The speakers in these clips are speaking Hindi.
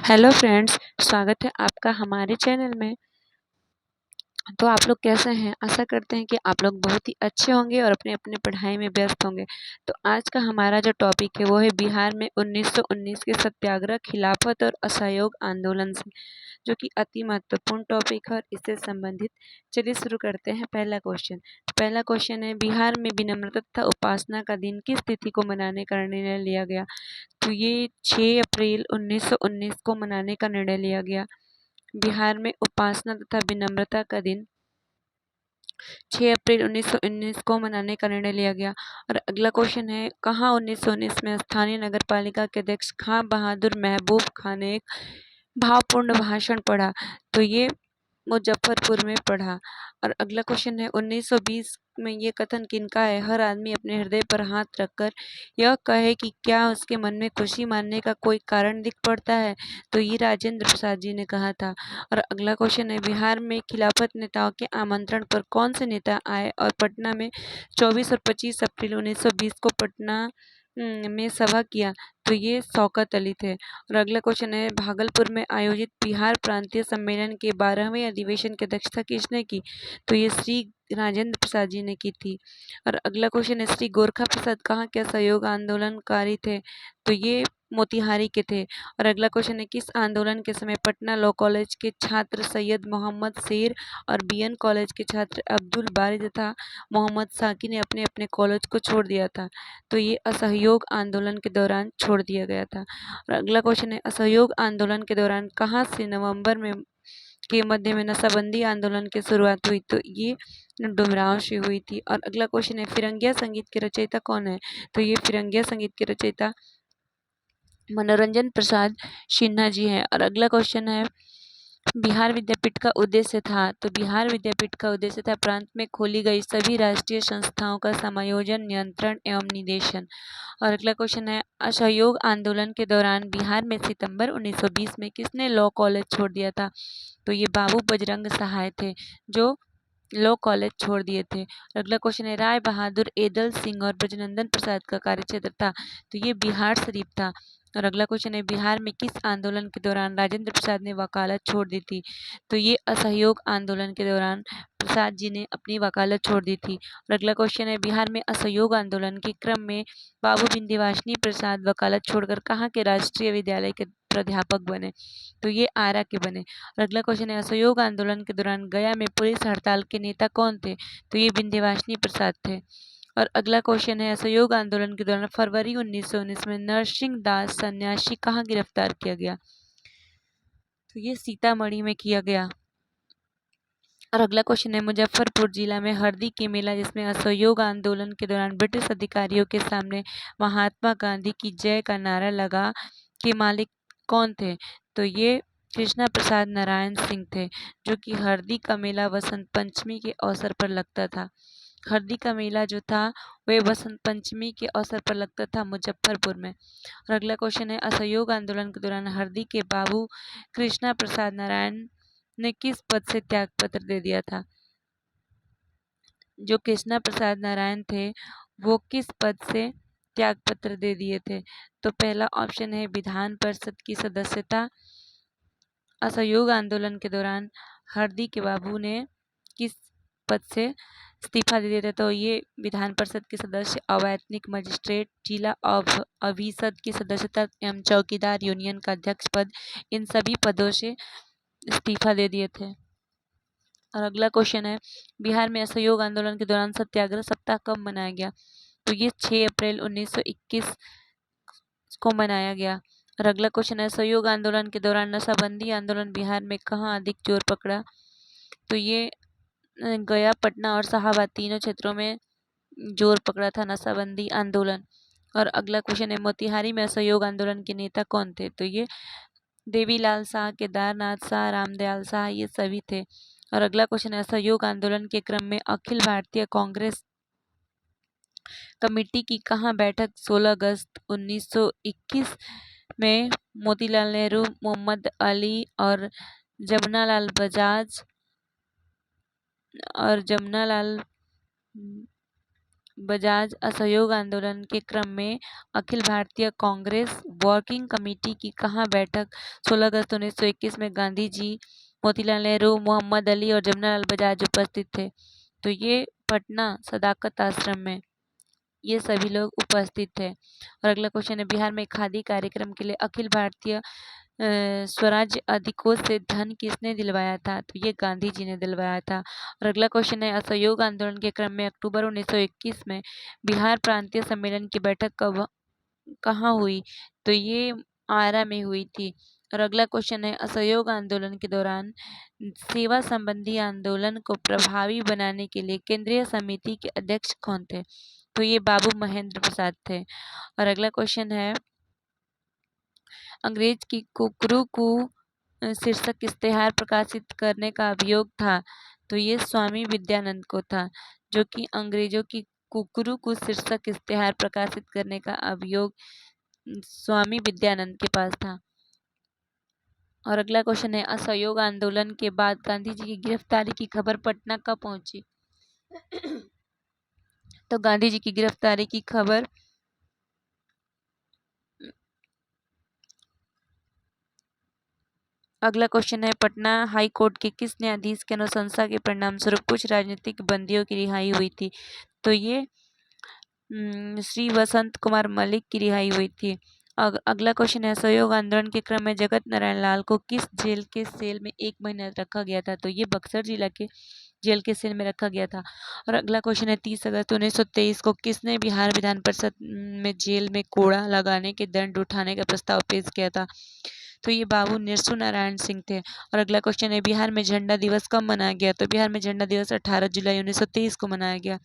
हेलो फ्रेंड्स, स्वागत है आपका हमारे चैनल में। तो आप लोग कैसे हैं? आशा करते हैं कि आप लोग बहुत ही अच्छे होंगे और अपने अपने पढ़ाई में व्यस्त होंगे। तो आज का हमारा जो टॉपिक है वो है बिहार में 1919 के सत्याग्रह, खिलाफत और असहयोग आंदोलन से, जो कि अति महत्वपूर्ण टॉपिक है और इससे संबंधित। चलिए शुरू करते हैं। पहला क्वेश्चन है, बिहार में विनम्रता तथा उपासना का दिन किस तिथि को मनाने का निर्णय लिया गया? तो ये 6 अप्रैल 1919 को मनाने का निर्णय लिया गया। बिहार में उपासना तथा विनम्रता का दिन 6 अप्रैल 1919 को मनाने का निर्णय लिया गया। और अगला क्वेश्चन है, कहाँ 1919 में स्थानीय नगर पालिका के अध्यक्ष खां बहादुर महबूब खां ने एक भावपूर्ण भाषण पढ़ा? तो ये मुजफ्फरपुर में पढ़ा। और अगला क्वेश्चन है, 1920 में ये कथन किनका है? हर आदमी अपने हृदय पर हाथ रखकर यह कहे कि क्या उसके मन में खुशी मानने का कोई कारण दिख पड़ता है? तो ये राजेंद्र प्रसाद जी ने कहा था। और अगला क्वेश्चन है, बिहार में खिलाफत नेताओं के आमंत्रण पर कौन से नेता आए और पटना में 24 और 25 अप्रैल 1920 को पटना में सभा किया? तो ये शौकत अली थे। और अगला क्वेश्चन है, भागलपुर में आयोजित बिहार प्रांतीय सम्मेलन के 12वें अधिवेशन की अध्यक्षता किसने की? तो ये श्री राजेंद्र प्रसाद जी ने की थी। और अगला क्वेश्चन है, श्री गोरखा प्रसाद कहाँ के असहयोग आंदोलनकारी थे? तो ये मोतिहारी के थे। और अगला क्वेश्चन है, किस आंदोलन के समय पटना लॉ कॉलेज के छात्र सैयद मोहम्मद शेर और बीएन कॉलेज के छात्र अब्दुल बारी तथा मोहम्मद साकी ने अपने अपने कॉलेज को छोड़ दिया था? तो ये असहयोग आंदोलन के दौरान छोड़ दिया गया था। और अगला क्वेश्चन है, असहयोग आंदोलन के दौरान कहाँ से नवंबर में के मध्य में नशाबंदी आंदोलन की शुरुआत हुई? तो ये डुमरांव से हुई थी। और अगला क्वेश्चन है, फिरंगिया संगीत के रचयिता कौन है? तो ये फिरंगिया संगीत के रचयिता मनोरंजन प्रसाद सिन्हा जी हैं। और अगला क्वेश्चन है, बिहार विद्यापीठ का उद्देश्य था? तो बिहार विद्यापीठ का उद्देश्य था प्रांत में खोली गई सभी राष्ट्रीय संस्थाओं का समायोजन, नियंत्रण एवं निदेशन। और अगला क्वेश्चन है, असहयोग आंदोलन के दौरान बिहार में सितंबर 1920 में किसने लॉ कॉलेज छोड़ दिया था? तो ये बाबू बजरंग सहाय थे जो लॉ कॉलेज छोड़ दिए थे। अगला क्वेश्चन है, राय बहादुर, एदल सिंह और ब्रजनंदन प्रसाद का कार्यक्षेत्र था? तो ये बिहार शरीफ था। और अगला क्वेश्चन है, बिहार में किस आंदोलन के दौरान राजेंद्र प्रसाद ने वकालत छोड़ दी थी? तो ये असहयोग आंदोलन के दौरान प्रसाद जी ने अपनी वकालत छोड़ दी थी। और अगला क्वेश्चन है, बिहार में असहयोग आंदोलन के क्रम में बाबू विंध्यवासिनी प्रसाद वकालत छोड़कर कहाँ के राष्ट्रीय विद्यालय के प्राध्यापक बने? तो ये आरा के बने। और अगला क्वेश्चन है, असहयोग आंदोलन के दौरान गया में पुलिस हड़ताल के नेता कौन थे? तो ये विंध्यवासिनी प्रसाद थे। और अगला क्वेश्चन है, असहयोग आंदोलन के दौरान फरवरी 1919 में नरसिंह दास सन्यासी कहाँ गिरफ्तार किया गया? तो ये सीतामढ़ी में किया गया। और अगला क्वेश्चन है, मुजफ्फरपुर जिला में हरदी के मेला जिसमें असहयोग आंदोलन के दौरान ब्रिटिश अधिकारियों के सामने महात्मा गांधी की जय का नारा लगा के मालिक कौन थे? तो ये कृष्णा प्रसाद नारायण सिंह थे, जो कि हरदी का मेला वसंत पंचमी के अवसर पर लगता था। हरदी का मेला जो था वह वसंत पंचमी के अवसर पर लगता था मुजफ्फरपुर में। और अगला क्वेश्चन है, असहयोग आंदोलन के दौरान हरदी के बाबू कृष्णा प्रसाद नारायण ने किस पद से त्याग पत्र दे दिया था? जो कृष्णा प्रसाद नारायण थे वो किस पद से त्याग पत्र दे दिए थे? तो पहला ऑप्शन है विधान परिषद की सदस्यता। असहयोग आंदोलन के दौरान हरदी के बाबू ने किस पद से इस्तीफा दे दिया था? तो ये विधान परिषद के सदस्य, अवैतनिक मजिस्ट्रेट, जिला अभिसद की सदस्यता एवं चौकीदार यूनियन का अध्यक्ष पद, इन सभी पदों से इस्तीफा दे दिए थे। और अगला क्वेश्चन है, बिहार में असहयोग आंदोलन के दौरान सत्याग्रह सप्ताह कब मनाया गया? तो ये 6 अप्रैल 1921 को मनाया गया। और अगला क्वेश्चन है, असहयोग आंदोलन के दौरान नशाबंदी आंदोलन बिहार में कहाँ अधिक जोर पकड़ा? तो ये गया, पटना और शाहाबाद तीनों क्षेत्रों में जोर पकड़ा था नशाबंदी आंदोलन। और अगला क्वेश्चन है, मोतिहारी में असहयोग आंदोलन के नेता कौन थे? तो ये देवीलाल शाह, केदारनाथ शाह, रामदयाल शाह, ये सभी थे। और अगला क्वेश्चन है, असहयोग आंदोलन के क्रम में अखिल भारतीय कांग्रेस कमेटी की कहाँ बैठक 16 अगस्त 1921 में मोतीलाल नेहरू, मोहम्मद अली और जमनालाल बजाज और जमनालाल बजाज असहयोग आंदोलन के क्रम में अखिल भारतीय कांग्रेस वर्किंग कमेटी की कहाँ बैठक 16 अगस्त 1921 में गांधी जी, मोतीलाल नेहरू, मोहम्मद अली और जमनालाल बजाज उपस्थित थे। तो ये पटना सदाकत आश्रम में ये सभी लोग उपस्थित थे। और अगला क्वेश्चन है, बिहार में खादी कार्यक्रम के लिए अखिल भारतीय स्वराज्य अधिकोष से धन किसने दिलवाया था? तो ये गांधी जी ने दिलवाया था। और अगला क्वेश्चन है, असहयोग आंदोलन के क्रम में अक्टूबर 1921 में बिहार प्रांतीय सम्मेलन की बैठक कहाँ हुई? तो ये आरा में हुई थी। और अगला क्वेश्चन है, असहयोग आंदोलन के दौरान सेवा संबंधी आंदोलन को प्रभावी बनाने के लिए केंद्रीय समिति के अध्यक्ष कौन थे? तो ये बाबू महेंद्र प्रसाद थे। और अगला क्वेश्चन है, अंग्रेज की कुकरू को शीर्षक इश्तेहार प्रकाशित करने का अभियोग था? तो ये स्वामी विद्यानंद को था, जो कि अंग्रेजों की कुकरू को शीर्षक इश्तेहार प्रकाशित करने का अभियोग स्वामी विद्यानंद के पास था। और अगला क्वेश्चन है, असहयोग आंदोलन के बाद गांधी जी की गिरफ्तारी की खबर पटना कब पहुंची? तो गांधी जी की गिरफ्तारी की खबर अगला क्वेश्चन है, पटना हाई कोर्ट के किस न्यायाधीश के अनुशंसा के परिणाम स्वरूप कुछ राजनीतिक बंदियों की रिहाई हुई थी? तो ये श्री वसंत कुमार मलिक की रिहाई हुई थी। अगला क्वेश्चन है, असहयोग आंदोलन के क्रम में जगत नारायण लाल को किस जेल के सेल में 1 महीना रखा गया था? तो ये बक्सर जिला के जेल के सेल में रखा गया था। और अगला क्वेश्चन है, 30 अगस्त 1923 को किसने बिहार विधान परिषद में जेल में कोड़ा लगाने के दंड उठाने का प्रस्ताव पेश किया था? तो ये बाबू निरसू नारायण सिंह थे। और अगला क्वेश्चन है, बिहार में झंडा दिवस कब मनाया गया? तो बिहार में झंडा दिवस 18 जुलाई 1923 को मनाया गया।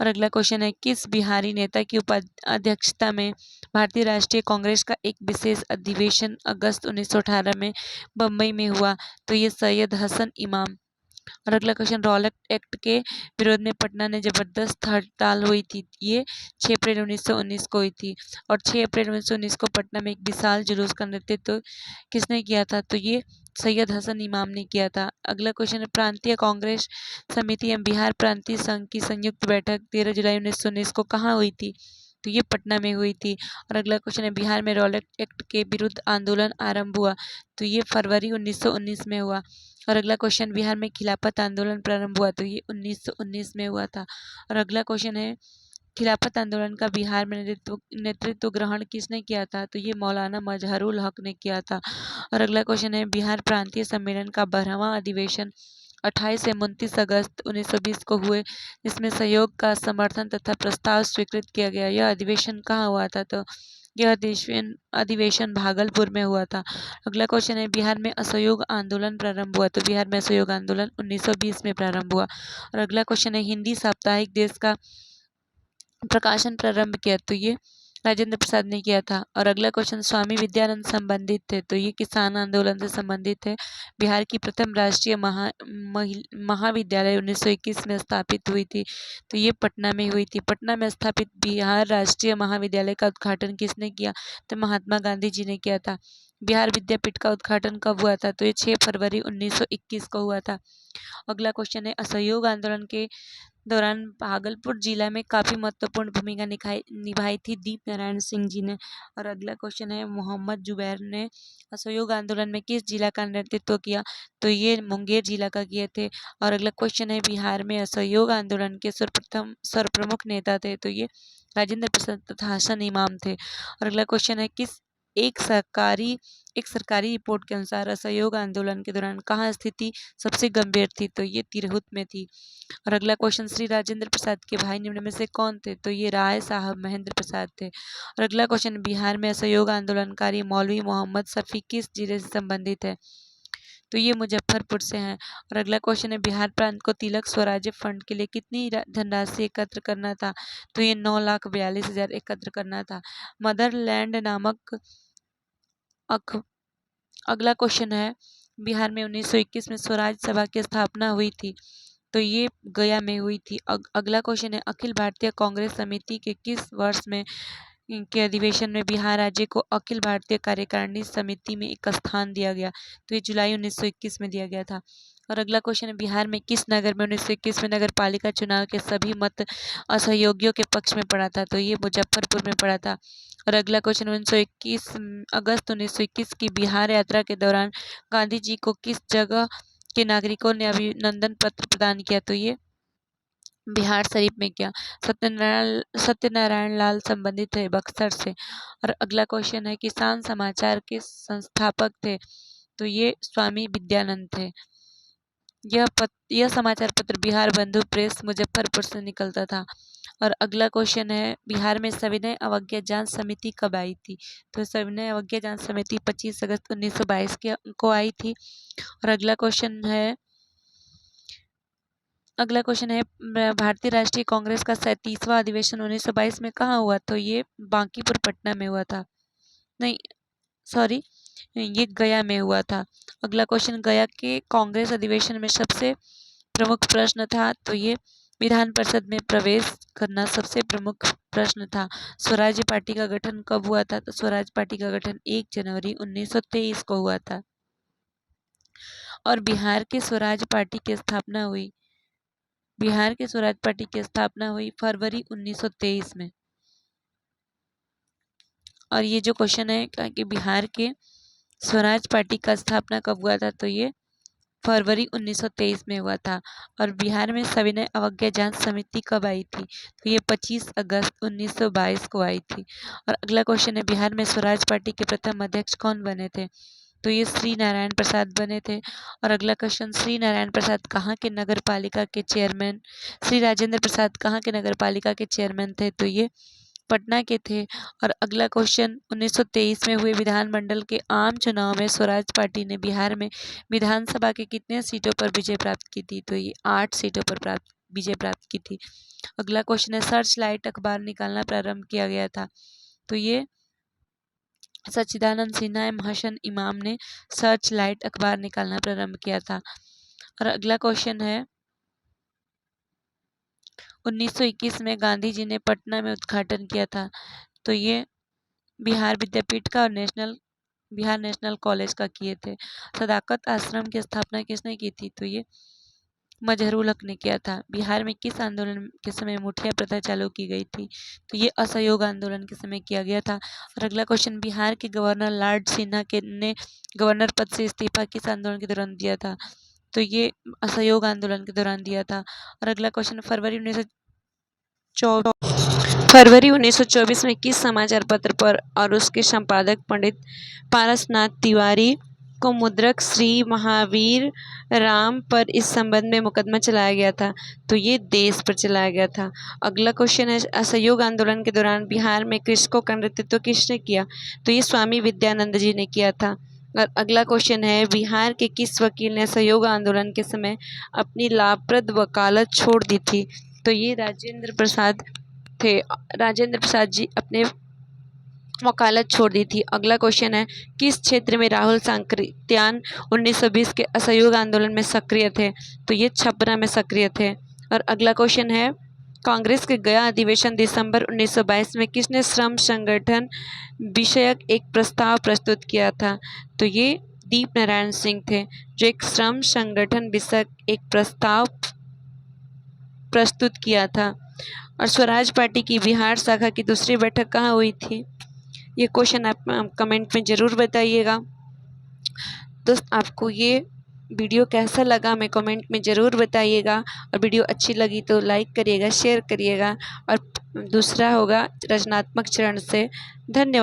और अगला क्वेश्चन है, किस बिहारी नेता की अध्यक्षता में भारतीय राष्ट्रीय कांग्रेस का एक विशेष अधिवेशन अगस्त 1918 में बम्बई में हुआ? तो ये सैयद हसन इमाम। और अगला क्वेश्चन, रॉलेट एक्ट के विरोध में पटना में जबरदस्त हड़ताल हुई थी। ये 6 अप्रैल 1919 को हुई थी। और 6 अप्रैल 1919 को पटना में एक विशाल जुलूस का नेतृत्व किसने किया था? तो ये सैयद हसन इमाम ने किया था। अगला क्वेश्चन है, प्रांतीय कांग्रेस समिति एवं बिहार प्रांतीय संघ की संयुक्त बैठक 13 जुलाई 1919 को कहाँ हुई थी? तो ये पटना में हुई थी। और अगला क्वेश्चन है, बिहार में रॉलेट एक्ट के विरुद्ध आंदोलन आरंभ हुआ? तो ये फरवरी 1919 में हुआ। और अगला क्वेश्चन, बिहार में खिलाफत आंदोलन प्रारंभ हुआ? तो ये 1919 में हुआ था। और अगला क्वेश्चन है, खिलाफत आंदोलन का बिहार में नेतृत्व ग्रहण किसने किया था? तो ये मौलाना मजहरुल हक ने किया था। और अगला क्वेश्चन है, बिहार प्रांतीय सम्मेलन का 12वां अधिवेशन 28 से 29 अगस्त 1920 को हुए, जिसमें सहयोग का समर्थन तथा प्रस्ताव स्वीकृत किया गया। यह अधिवेशन कहाँ हुआ था? तो यह अधिवेशन भागलपुर में हुआ था। अगला क्वेश्चन है, बिहार में असहयोग आंदोलन प्रारंभ हुआ? तो बिहार में असहयोग आंदोलन 1920 में प्रारंभ हुआ। और अगला क्वेश्चन है, हिंदी साप्ताहिक देश का प्रकाशन प्रारंभ किया? तो ये राजेंद्र प्रसाद ने किया था। और अगला क्वेश्चन, स्वामी विद्यानंद संबंधित थे? तो ये किसान आंदोलन से संबंधित है। बिहार की प्रथम राष्ट्रीय महाविद्यालय 1921 में स्थापित हुई थी? तो ये पटना में हुई थी। पटना में स्थापित बिहार राष्ट्रीय महाविद्यालय का उद्घाटन किसने किया? तो महात्मा गांधी जी ने किया था। बिहार विद्यापीठ का उद्घाटन कब हुआ था? तो ये 6 फरवरी 1921 को हुआ था। अगला क्वेश्चन है, असहयोग आंदोलन के दौरान भागलपुर जिला में काफी महत्वपूर्ण भूमिका निभाई थी दीप नारायण सिंह जी ने। और अगला क्वेश्चन है, मोहम्मद जुबैर ने असहयोग आंदोलन में किस जिला का नेतृत्व किया? तो ये मुंगेर जिला का किए थे। और अगला क्वेश्चन है, बिहार में असहयोग आंदोलन के सर्वप्रमुख नेता थे? तो ये राजेंद्र प्रसाद तथा हसन इमाम थे। और अगला क्वेश्चन है, एक सरकारी रिपोर्ट के अनुसार असहयोग आंदोलन के दौरान कहाँ स्थिति सबसे गंभीर थी? तो ये तिरहुत में थी। और अगला क्वेश्चन, श्री राजेंद्र प्रसाद के भाई निम्न में से कौन थे? तो ये राय साहब महेंद्र प्रसाद थे। और अगला क्वेश्चन, बिहार में असहयोग आंदोलनकारी मौलवी मोहम्मद शफी किस जिले से संबंधित है? तो ये मुजफ्फरपुर से हैं। और अगला क्वेश्चन है, बिहार प्रांत को तिलक स्वराज्य फंड के लिए कितनी धनराशि एकत्र करना था? तो ये 9,42,000 एकत्र करना था। मदरलैंड नामक अगला क्वेश्चन है, बिहार में 1921 में स्वराज सभा की स्थापना हुई थी? तो ये गया में हुई थी। अगला क्वेश्चन है, अखिल भारतीय कांग्रेस समिति के किस वर्ष में के अधिवेशन में बिहार राज्य को अखिल भारतीय कार्यकारिणी समिति में एक स्थान दिया गया? तो ये जुलाई 1921 में दिया गया था। और अगला क्वेश्चन है, बिहार में किस नगर में 1921 में नगर पालिका चुनाव के सभी मत असहयोगियों के पक्ष में पड़ा था? तो ये मुजफ्फरपुर में पड़ा था। और अगला क्वेश्चन, 1921 अगस्त 1921 की बिहार यात्रा के दौरान गांधी जी को किस जगह के नागरिकों ने अभिनंदन पत्र प्रदान किया? तो ये बिहार शरीफ में किया। सत्यनारायण लाल संबंधित है बक्सर से। और अगला क्वेश्चन है, किसान समाचार के संस्थापक थे? तो ये स्वामी विद्यानंद थे। यह समाचार पत्र बिहार बंधु प्रेस मुजफ्फरपुर से निकलता था। और अगला क्वेश्चन है, बिहार में सविनय अवज्ञा जांच समिति कब आई थी? तो सविनय अवज्ञा जांच समिति 25 अगस्त 1922 को आई थी। और अगला क्वेश्चन है, भारतीय राष्ट्रीय कांग्रेस का 37वां अधिवेशन 1922 में कहाँ हुआ? तो ये बांकीपुर पटना में हुआ था। नहीं, सॉरी, ये गया में हुआ था। अगला क्वेश्चन, गया के कांग्रेस अधिवेशन में सबसे प्रमुख प्रश्न था? तो ये विधान परिषद में प्रवेश करना सबसे प्रमुख प्रश्न था। स्वराज्य पार्टी का गठन कब हुआ था? तो स्वराज पार्टी का गठन 1 जनवरी 1923 को हुआ था। और बिहार के स्वराज पार्टी की स्थापना हुई फरवरी 1923 में। और ये जो क्वेश्चन है कि बिहार के स्वराज पार्टी का स्थापना कब हुआ था? तो ये फरवरी 1923 में हुआ था। और बिहार में सविनय अवज्ञा जांच समिति कब आई थी? तो ये 25 अगस्त 1922 को आई थी। और अगला क्वेश्चन है, बिहार में स्वराज पार्टी के प्रथम अध्यक्ष कौन बने थे? तो ये श्री नारायण प्रसाद बने थे। और अगला क्वेश्चन, श्री राजेंद्र प्रसाद कहाँ के नगर पालिका के चेयरमैन थे? तो ये पटना के थे। और अगला क्वेश्चन, 1923 में हुए विधानमंडल के आम चुनाव में स्वराज पार्टी ने बिहार में विधानसभा के कितने सीटों पर विजय प्राप्त की थी? तो ये 8 सीटों पर विजय प्राप्त की थी। अगला क्वेश्चन है, सर्च लाइट अखबार निकालना प्रारंभ किया गया था? तो ये सच्चिदानंद सिन्हा एवं हसन इमाम ने सर्च लाइट अखबार निकालना प्रारंभ किया था। और अगला क्वेश्चन है, 1921 में गांधी जी ने पटना में उद्घाटन किया था? तो ये बिहार विद्यापीठ का और बिहार नेशनल कॉलेज का किए थे। सदाकत आश्रम की स्थापना किसने की थी? तो ये मजहरूल हक ने किया था। बिहार में किस आंदोलन के समय मुठिया प्रथा चालू की गई थी? तो ये असहयोग आंदोलन के समय किया गया था। और अगला क्वेश्चन, बिहार के गवर्नर लॉर्ड सिन्हा ने गवर्नर पद से इस्तीफा किस आंदोलन के दौरान दिया था? तो ये असहयोग आंदोलन के दौरान दिया था। और अगला क्वेश्चन, फरवरी 1924 में किस समाचार पत्र पर और उसके संपादक पंडित पारसनाथ तिवारी को मुद्रक श्री महावीर राम पर इस संबंध में मुकदमा चलाया गया था? तो ये देश पर चलाया गया था। अगला क्वेश्चन है, असहयोग आंदोलन के दौरान बिहार में कृषकों का नेतृत्व किसने किया? तो ये स्वामी विद्यानंद जी ने किया था। और अगला क्वेश्चन है, बिहार के किस वकील ने असहयोग आंदोलन के समय अपनी लाभप्रद वकालत छोड़ दी थी? तो ये राजेंद्र प्रसाद थे। राजेंद्र प्रसाद जी अपने वकालत छोड़ दी थी। अगला क्वेश्चन है, किस क्षेत्र में राहुल सांकृत्यान 1920 के असहयोग आंदोलन में सक्रिय थे? तो ये छपरा में सक्रिय थे। और अगला क्वेश्चन है, कांग्रेस के गया अधिवेशन दिसंबर 1922 में किसने श्रम संगठन विषयक एक प्रस्ताव प्रस्तुत किया था? तो ये दीप नारायण सिंह थे, जो एक श्रम संगठन विषयक एक प्रस्ताव प्रस्तुत किया था। और स्वराज पार्टी की बिहार शाखा की दूसरी बैठक कहाँ हुई थी? ये क्वेश्चन आप कमेंट में ज़रूर बताइएगा। दोस्त, आपको ये वीडियो कैसा लगा हमें कमेंट में ज़रूर बताइएगा। और वीडियो अच्छी लगी तो लाइक करिएगा, शेयर करिएगा। और दूसरा होगा रचनात्मक चरण से। धन्यवाद।